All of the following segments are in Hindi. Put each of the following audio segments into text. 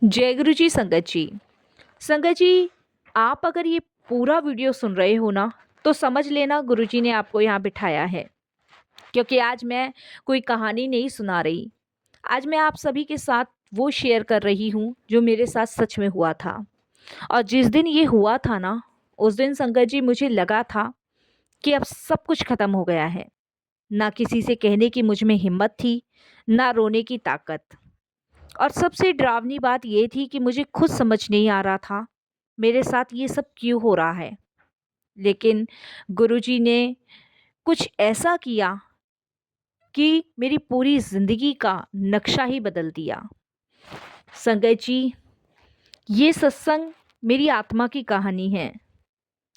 जय गुरु जी संगत जी। संगत जी, आप अगर ये पूरा वीडियो सुन रहे हो ना, तो समझ लेना गुरु जी ने आपको यहाँ बिठाया है। क्योंकि आज मैं कोई कहानी नहीं सुना रही। आज मैं आप सभी के साथ वो शेयर कर रही हूँ जो मेरे साथ सच में हुआ था। और जिस दिन ये हुआ था ना, उस दिन संगत जी मुझे लगा था कि अब सब कुछ खत्म हो गया है। ना किसी से कहने की मुझ में हिम्मत थी, ना रोने की ताकत। और सबसे डरावनी बात ये थी कि मुझे खुद समझ नहीं आ रहा था मेरे साथ ये सब क्यों हो रहा है। लेकिन गुरुजी ने कुछ ऐसा किया कि मेरी पूरी ज़िंदगी का नक्शा ही बदल दिया। संगत जी, ये सत्संग मेरी आत्मा की कहानी है,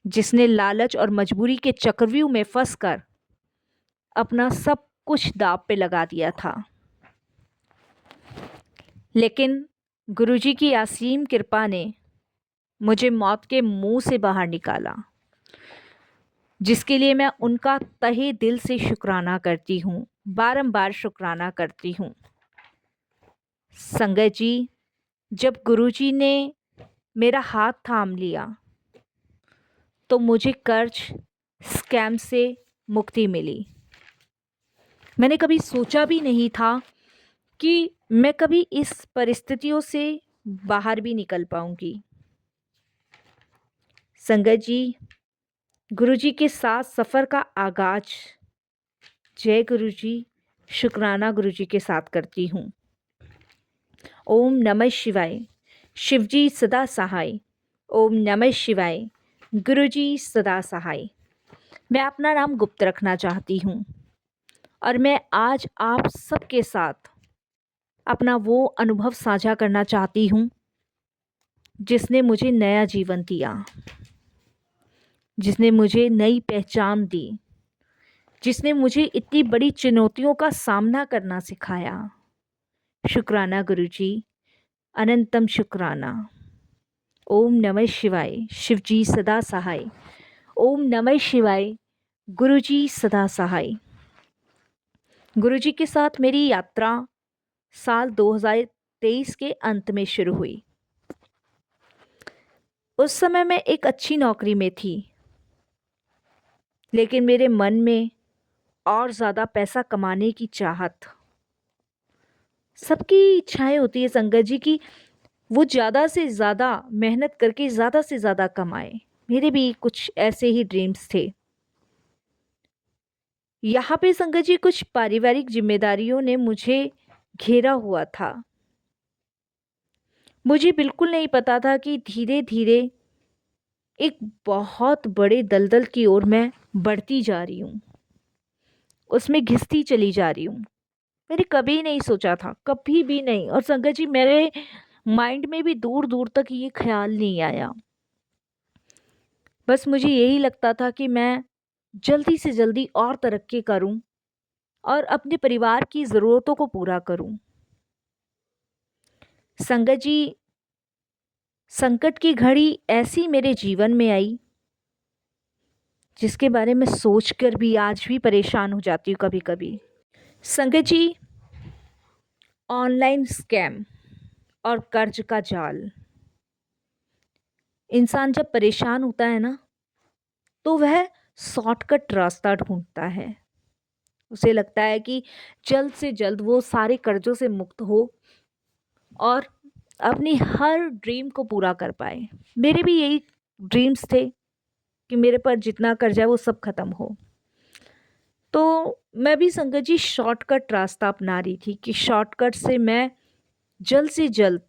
जिसने लालच और मजबूरी के चक्रव्यूह में फंसकर अपना सब कुछ दांव पे लगा दिया था। लेकिन गुरुजी की असीम कृपा ने मुझे मौत के मुंह से बाहर निकाला, जिसके लिए मैं उनका तहे दिल से शुक्राना करती हूँ, बारंबार शुक्राना करती हूँ। संगत जी, जब गुरुजी ने मेरा हाथ थाम लिया तो मुझे कर्ज स्कैम से मुक्ति मिली। मैंने कभी सोचा भी नहीं था कि मैं कभी इस परिस्थितियों से बाहर भी निकल पाऊंगी। संगत जी, गुरुजी के साथ सफ़र का आगाज जय गुरुजी, शुक्राना गुरुजी के साथ करती हूँ। ओम नमः शिवाय, शिवजी सदा सहाय। ओम नमः शिवाय, गुरुजी सदा सहाय। मैं अपना नाम गुप्त रखना चाहती हूँ और मैं आज आप सबके साथ अपना वो अनुभव साझा करना चाहती हूँ जिसने मुझे नया जीवन दिया, जिसने मुझे नई पहचान दी, जिसने मुझे इतनी बड़ी चुनौतियों का सामना करना सिखाया। शुक्राना गुरुजी, अनंतम शुक्राना। ओम नमः शिवाय, शिवजी सदा सहाय। ओम नमः शिवाय, गुरुजी सदा सहाय। गुरुजी के साथ मेरी यात्रा साल 2023 के अंत में शुरू हुई। उस समय मैं एक अच्छी नौकरी में थी, लेकिन मेरे मन में और ज़्यादा पैसा कमाने की चाहत। सबकी इच्छाएं होती है संगत जी की वो ज़्यादा से ज़्यादा मेहनत करके ज़्यादा से ज़्यादा कमाए। मेरे भी कुछ ऐसे ही ड्रीम्स थे। यहाँ पे संगत जी कुछ पारिवारिक जिम्मेदारियों ने मुझे घेरा हुआ था। मुझे बिल्कुल नहीं पता था कि धीरे धीरे एक बहुत बड़े दलदल की ओर मैं बढ़ती जा रही हूँ, उसमें घिसती चली जा रही हूँ। मैंने कभी नहीं सोचा था, कभी भी नहीं। और संगत जी, मेरे माइंड में भी दूर दूर तक ये ख्याल नहीं आया। बस मुझे यही लगता था कि मैं जल्दी से जल्दी और तरक्की करूं और अपने परिवार की ज़रूरतों को पूरा करूं। संगत जी, संकट की घड़ी ऐसी मेरे जीवन में आई जिसके बारे में सोचकर भी आज भी परेशान हो जाती हूँ कभी कभी। संगत जी, ऑनलाइन स्कैम और कर्ज का जाल। इंसान जब परेशान होता है ना, तो वह शॉर्टकट रास्ता ढूंढता है। उसे लगता है कि जल्द से जल्द वो सारे कर्जों से मुक्त हो और अपनी हर ड्रीम को पूरा कर पाए। मेरे भी यही ड्रीम्स थे कि मेरे पर जितना कर्जा है वो सब खत्म हो। तो मैं भी संगत जी शॉर्टकट रास्ता अपना रही थी कि शॉर्टकट से मैं जल्द से जल्द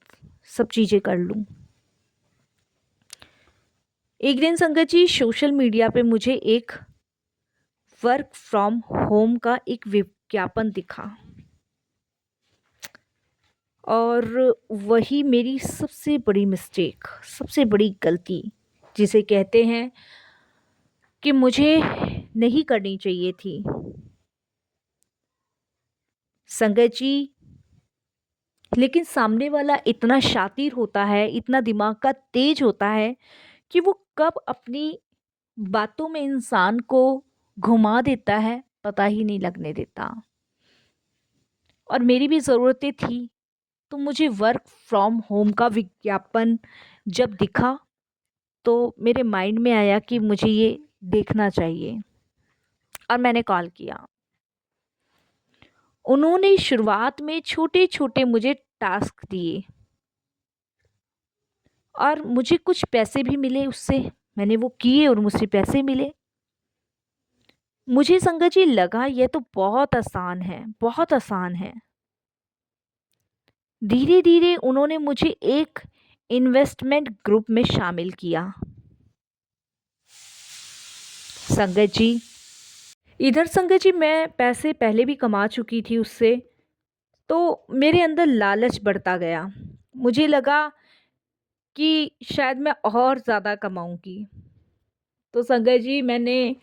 सब चीज़ें कर लूँ। एक दिन संगत जी सोशल मीडिया पे मुझे एक वर्क फ्रॉम होम का एक विज्ञापन दिखा, और वही मेरी सबसे बड़ी मिस्टेक, सबसे बड़ी गलती जिसे कहते हैं कि मुझे नहीं करनी चाहिए थी। संगत जी, लेकिन सामने वाला इतना शातिर होता है, इतना दिमाग का तेज होता है कि वो कब अपनी बातों में इंसान को घुमा देता है पता ही नहीं लगने देता। और मेरी भी ज़रूरतें थी, तो मुझे वर्क फ्रॉम होम का विज्ञापन जब दिखा तो मेरे माइंड में आया कि मुझे ये देखना चाहिए और मैंने कॉल किया। उन्होंने शुरुआत में छोटे-छोटे मुझे टास्क दिए और मुझे कुछ पैसे भी मिले उससे। मैंने वो किए और मुझे पैसे मिले। मुझे संगत जी लगा ये तो बहुत आसान है, बहुत आसान है। धीरे-धीरे उन्होंने मुझे एक इन्वेस्टमेंट ग्रुप में शामिल किया। संगत जी, इधर संगत जी मैं पैसे पहले भी कमा चुकी थी उससे, तो मेरे अंदर लालच बढ़ता गया। मुझे लगा कि शायद मैं और ज़्यादा कमाऊँगी। तो संगत जी मैंने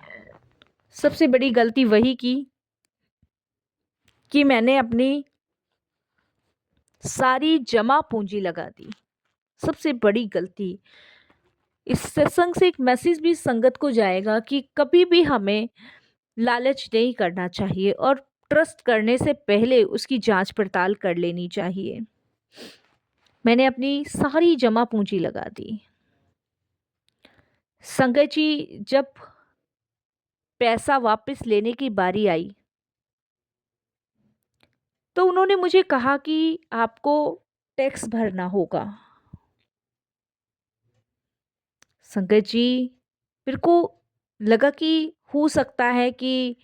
सबसे बड़ी गलती वही की कि मैंने अपनी सारी जमा पूँजी लगा दी। सबसे बड़ी गलती। इस सत्संग से एक मैसेज भी संगत को जाएगा कि कभी भी हमें लालच नहीं करना चाहिए और ट्रस्ट करने से पहले उसकी जांच पड़ताल कर लेनी चाहिए। मैंने अपनी सारी जमा पूंजी लगा दी। संगत जी जब पैसा वापस लेने की बारी आई तो उन्होंने मुझे कहा कि आपको टैक्स भरना होगा। संगत जी मेरे को लगा कि हो सकता है कि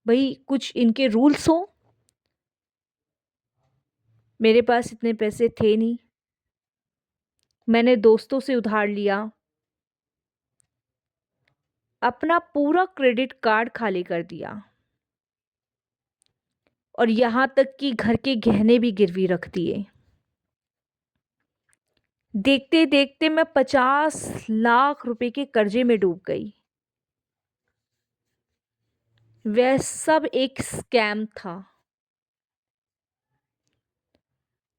भाई कुछ इनके रूल्स हों। मेरे पास इतने पैसे थे नहीं। मैंने दोस्तों से उधार लिया, अपना पूरा क्रेडिट कार्ड खाली कर दिया और यहाँ तक कि घर के गहने भी गिरवी रख दिए। देखते देखते मैं 50 लाख रुपए के कर्जे में डूब गई। वह सब एक स्कैम था।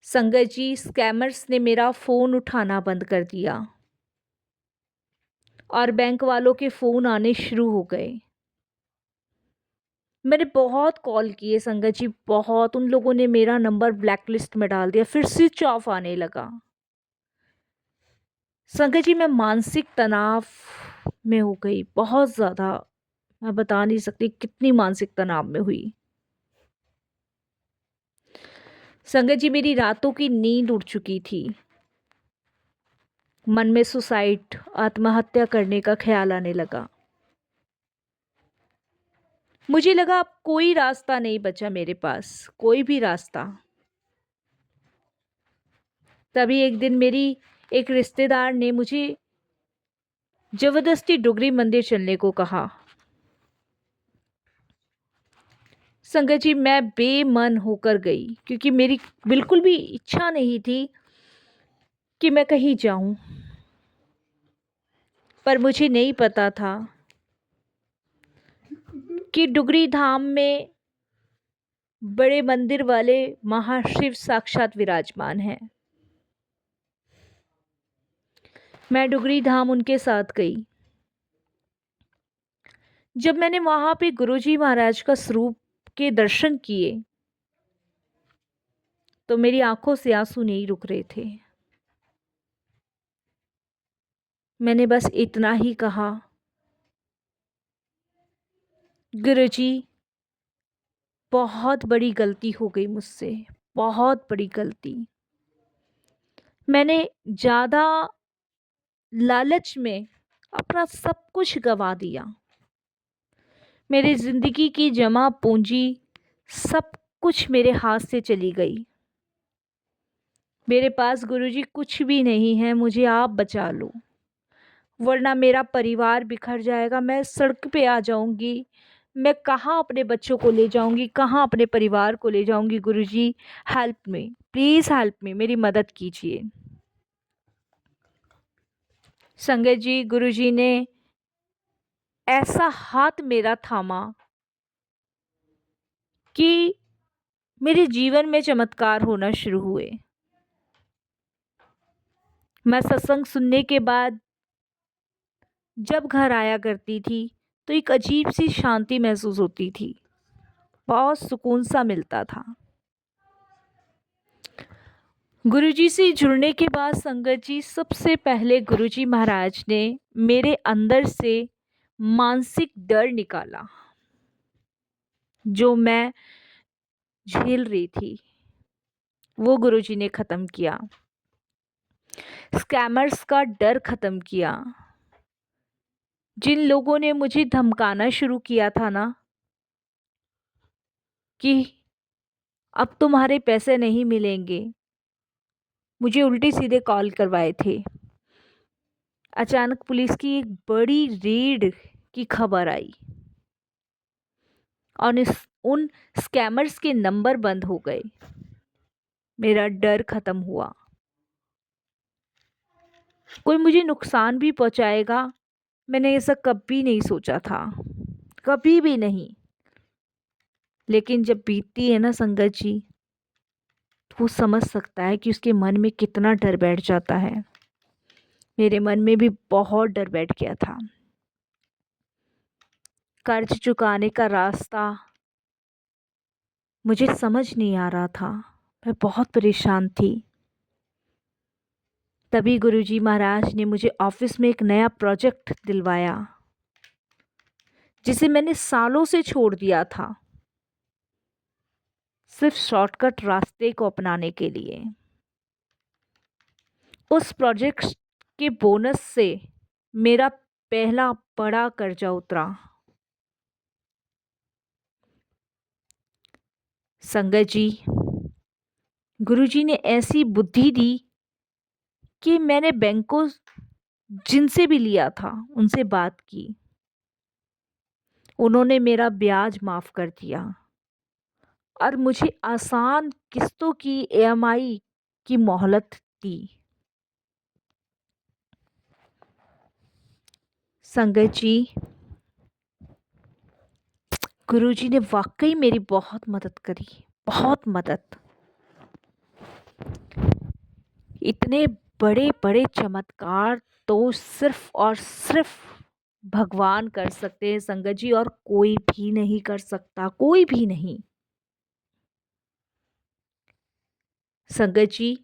संगत जी स्कैमर्स ने मेरा फ़ोन उठाना बंद कर दिया और बैंक वालों के फ़ोन आने शुरू हो गए। मैंने बहुत कॉल किए संगत जी, बहुत। उन लोगों ने मेरा नंबर ब्लैकलिस्ट में डाल दिया, फिर स्विच ऑफ आने लगा। संगत जी मैं मानसिक तनाव में हो गई बहुत ज़्यादा। मैं बता नहीं सकती कितनी मानसिक तनाव में हुई। संगत जी मेरी रातों की नींद उड़ चुकी थी। मन में सुसाइड, आत्महत्या करने का ख्याल आने लगा। मुझे लगा अब कोई रास्ता नहीं बचा मेरे पास, कोई भी रास्ता। तभी एक दिन मेरी एक रिश्तेदार ने मुझे जबरदस्ती डुगरी मंदिर चलने को कहा। संगत जी मैं बेमन होकर गई क्योंकि मेरी बिल्कुल भी इच्छा नहीं थी कि मैं कहीं जाऊं। पर मुझे नहीं पता था कि डुगरी धाम में बड़े मंदिर वाले महाशिव साक्षात विराजमान हैं। मैं डुगरी धाम उनके साथ गई। जब मैंने वहां पे गुरुजी महाराज का स्वरूप के दर्शन किए तो मेरी आंखों से आंसू नहीं रुक रहे थे। मैंने बस इतना ही कहा, गुरुजी बहुत बड़ी गलती हो गई मुझसे, बहुत बड़ी गलती। मैंने ज़्यादा लालच में अपना सब कुछ गंवा दिया। मेरी ज़िंदगी की जमा पूंजी सब कुछ मेरे हाथ से चली गई। मेरे पास गुरुजी कुछ भी नहीं है, मुझे आप बचा लो, वरना मेरा परिवार बिखर जाएगा। मैं सड़क पे आ जाऊंगी। मैं कहाँ अपने बच्चों को ले जाऊंगी, कहाँ अपने परिवार को ले जाऊंगी। गुरुजी help me, please help me, मेरी मदद कीजिए। संगत जी गुरुजी ने ऐसा हाथ मेरा थामा कि मेरे जीवन में चमत्कार होना शुरू हुए। मैं सत्संग सुनने के बाद जब घर आया करती थी तो एक अजीब सी शांति महसूस होती थी, बहुत सुकून सा मिलता था। गुरुजी से जुड़ने के बाद संगत जी, सबसे पहले गुरुजी महाराज ने मेरे अंदर से मानसिक डर निकाला जो मैं झेल रही थी, वो गुरुजी ने ख़त्म किया। स्कैमर्स का डर ख़त्म किया। जिन लोगों ने मुझे धमकाना शुरू किया था ना कि अब तुम्हारे पैसे नहीं मिलेंगे, मुझे उल्टे सीधे कॉल करवाए थे। अचानक पुलिस की एक बड़ी रेड की खबर आई और उन स्कैमर्स के नंबर बंद हो गए। मेरा डर ख़त्म हुआ। कोई मुझे नुकसान भी पहुंचाएगा, मैंने ऐसा कभी नहीं सोचा था, कभी भी नहीं। लेकिन जब बीतती है ना संगत जी, तो वो समझ सकता है कि उसके मन में कितना डर बैठ जाता है। मेरे मन में भी बहुत डर बैठ गया था। कर्ज चुकाने का रास्ता मुझे समझ नहीं आ रहा था। मैं बहुत परेशान थी। तभी गुरुजी महाराज ने मुझे ऑफिस में एक नया प्रोजेक्ट दिलवाया, जिसे मैंने सालों से छोड़ दिया था, सिर्फ शॉर्टकट रास्ते को अपनाने के लिए। उस प्रोजेक्ट के बोनस से मेरा पहला बड़ा कर्जा उतरा। संगत जी, गुरुजी ने ऐसी बुद्धि दी कि मैंने बैंकों जिनसे भी लिया था उनसे बात की। उन्होंने मेरा ब्याज माफ़ कर दिया और मुझे आसान किस्तों की ईएमआई की मोहलत दी। संगत जी, गुरुजी ने वाकई मेरी बहुत मदद करी, बहुत मदद। इतने बड़े बड़े चमत्कार तो सिर्फ और सिर्फ भगवान कर सकते हैं संगत जी, और कोई भी नहीं कर सकता, कोई भी नहीं। संगत जी,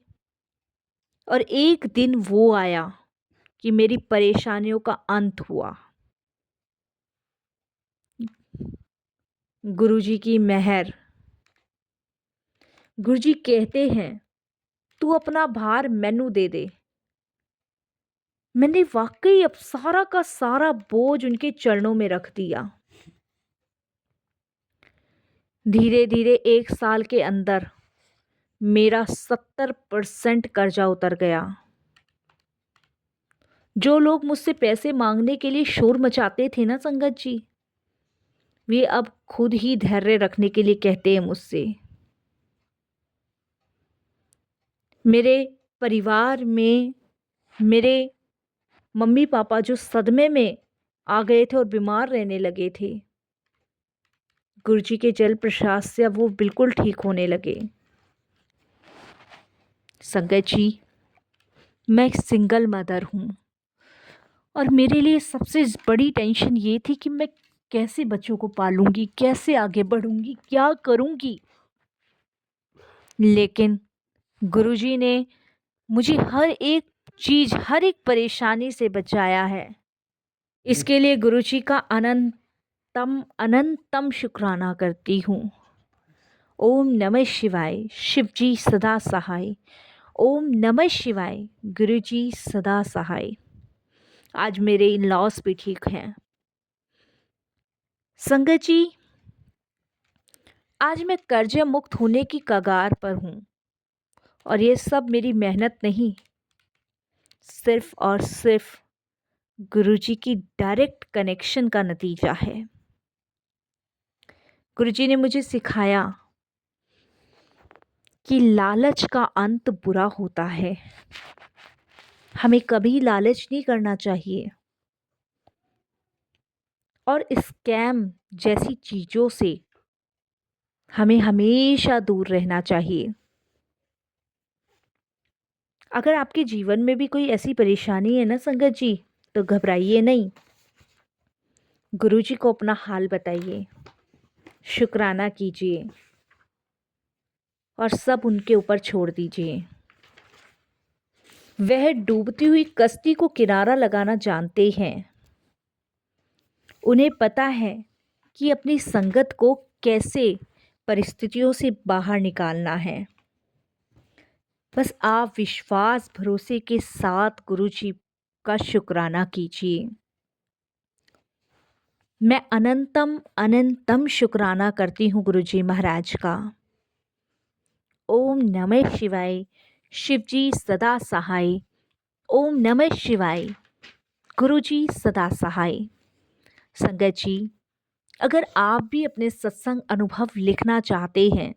और एक दिन वो आया कि मेरी परेशानियों का अंत हुआ। गुरुजी की मेहर। गुरुजी कहते हैं, तू अपना भार मैनू दे दे। मैंने वाकई अब सारा का सारा बोझ उनके चरणों में रख दिया। धीरे धीरे 1 साल के अंदर मेरा 70% कर्जा उतर गया। जो लोग मुझसे पैसे मांगने के लिए शोर मचाते थे ना संगत जी, वे अब खुद ही धैर्य रखने के लिए कहते हैं मुझसे। मेरे परिवार में मेरे मम्मी पापा जो सदमे में आ गए थे और बीमार रहने लगे थे, गुरुजी के जल प्रसाद से अब वो बिल्कुल ठीक होने लगे। संगत जी, मैं एक सिंगल मदर हूँ और मेरे लिए सबसे बड़ी टेंशन ये थी कि मैं कैसे बच्चों को पालूंगी, कैसे आगे बढ़ूंगी, क्या करूंगी। लेकिन गुरुजी ने मुझे हर एक चीज़, हर एक परेशानी से बचाया है। इसके लिए गुरुजी का अनंतम अनंतम शुक्राना करती हूँ। ओम नमः शिवाय, शिवजी सदा सहाय। ओम नमः शिवाय, गुरुजी सदा सहाय। आज मेरे इन लॉस भी ठीक हैं। संगत जी, आज मैं कर्जे मुक्त होने की कगार पर हूँ और ये सब मेरी मेहनत नहीं, सिर्फ और सिर्फ गुरुजी की डायरेक्ट कनेक्शन का नतीजा है। गुरुजी ने मुझे सिखाया कि लालच का अंत बुरा होता है। हमें कभी लालच नहीं करना चाहिए और स्कैम जैसी चीज़ों से हमें हमेशा दूर रहना चाहिए। अगर आपके जीवन में भी कोई ऐसी परेशानी है ना संगत जी, तो घबराइए नहीं। गुरुजी को अपना हाल बताइए, शुक्राना कीजिए और सब उनके ऊपर छोड़ दीजिए। वह डूबती हुई कश्ती को किनारा लगाना जानते हैं। उन्हें पता है कि अपनी संगत को कैसे परिस्थितियों से बाहर निकालना है। बस आप विश्वास भरोसे के साथ गुरुजी का शुक्राना कीजिए। मैं अनंतम अनंतम शुक्राना करती हूँ गुरुजी महाराज का। ओम नमः शिवाय। शिवजी सदा सहाय। ओम नमः शिवाय। गुरुजी सदा सहाय। संगत जी, अगर आप भी अपने सत्संग अनुभव लिखना चाहते हैं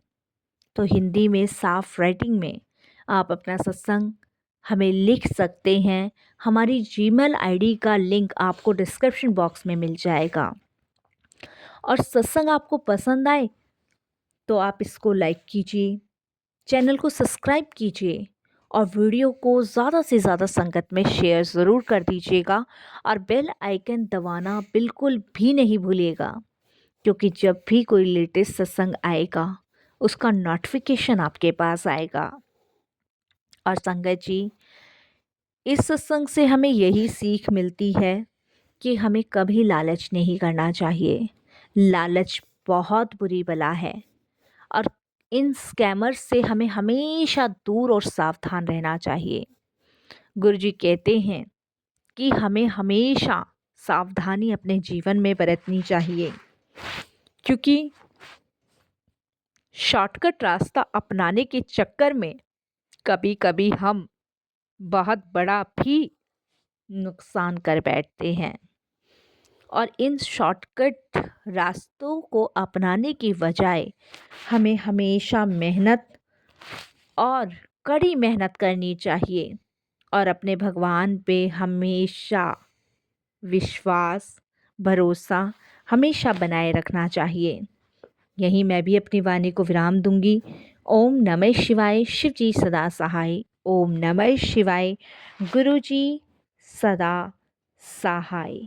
तो हिंदी में साफ राइटिंग में आप अपना सत्संग हमें लिख सकते हैं। हमारी जीमेल आईडी का लिंक आपको डिस्क्रिप्शन बॉक्स में मिल जाएगा। और सत्संग आपको पसंद आए तो आप इसको लाइक कीजिए, चैनल को सब्सक्राइब कीजिए और वीडियो को ज़्यादा से ज़्यादा संगत में शेयर ज़रूर कर दीजिएगा। और बेल आइकन दबाना बिल्कुल भी नहीं भूलिएगा, क्योंकि जब भी कोई लेटेस्ट सत्संग आएगा उसका नोटिफिकेशन आपके पास आएगा। और संगत जी, इस सत्संग से हमें यही सीख मिलती है कि हमें कभी लालच नहीं करना चाहिए। लालच बहुत बुरी बला है और इन स्कैमर्स से हमें हमेशा दूर और सावधान रहना चाहिए। गुरुजी कहते हैं कि हमें हमेशा सावधानी अपने जीवन में बरतनी चाहिए, क्योंकि शॉर्टकट रास्ता अपनाने के चक्कर में कभी कभी हम बहुत बड़ा भी नुकसान कर बैठते हैं। और इन शॉर्टकट रास्तों को अपनाने की बजाय हमें हमेशा मेहनत और कड़ी मेहनत करनी चाहिए और अपने भगवान पे हमेशा विश्वास भरोसा हमेशा बनाए रखना चाहिए। यहीं मैं भी अपनी वाणी को विराम दूंगी। ओम नमः शिवाय। शिव जी सदा सहाय। ओम नमः शिवाय। गुरु जी सदा सहाय।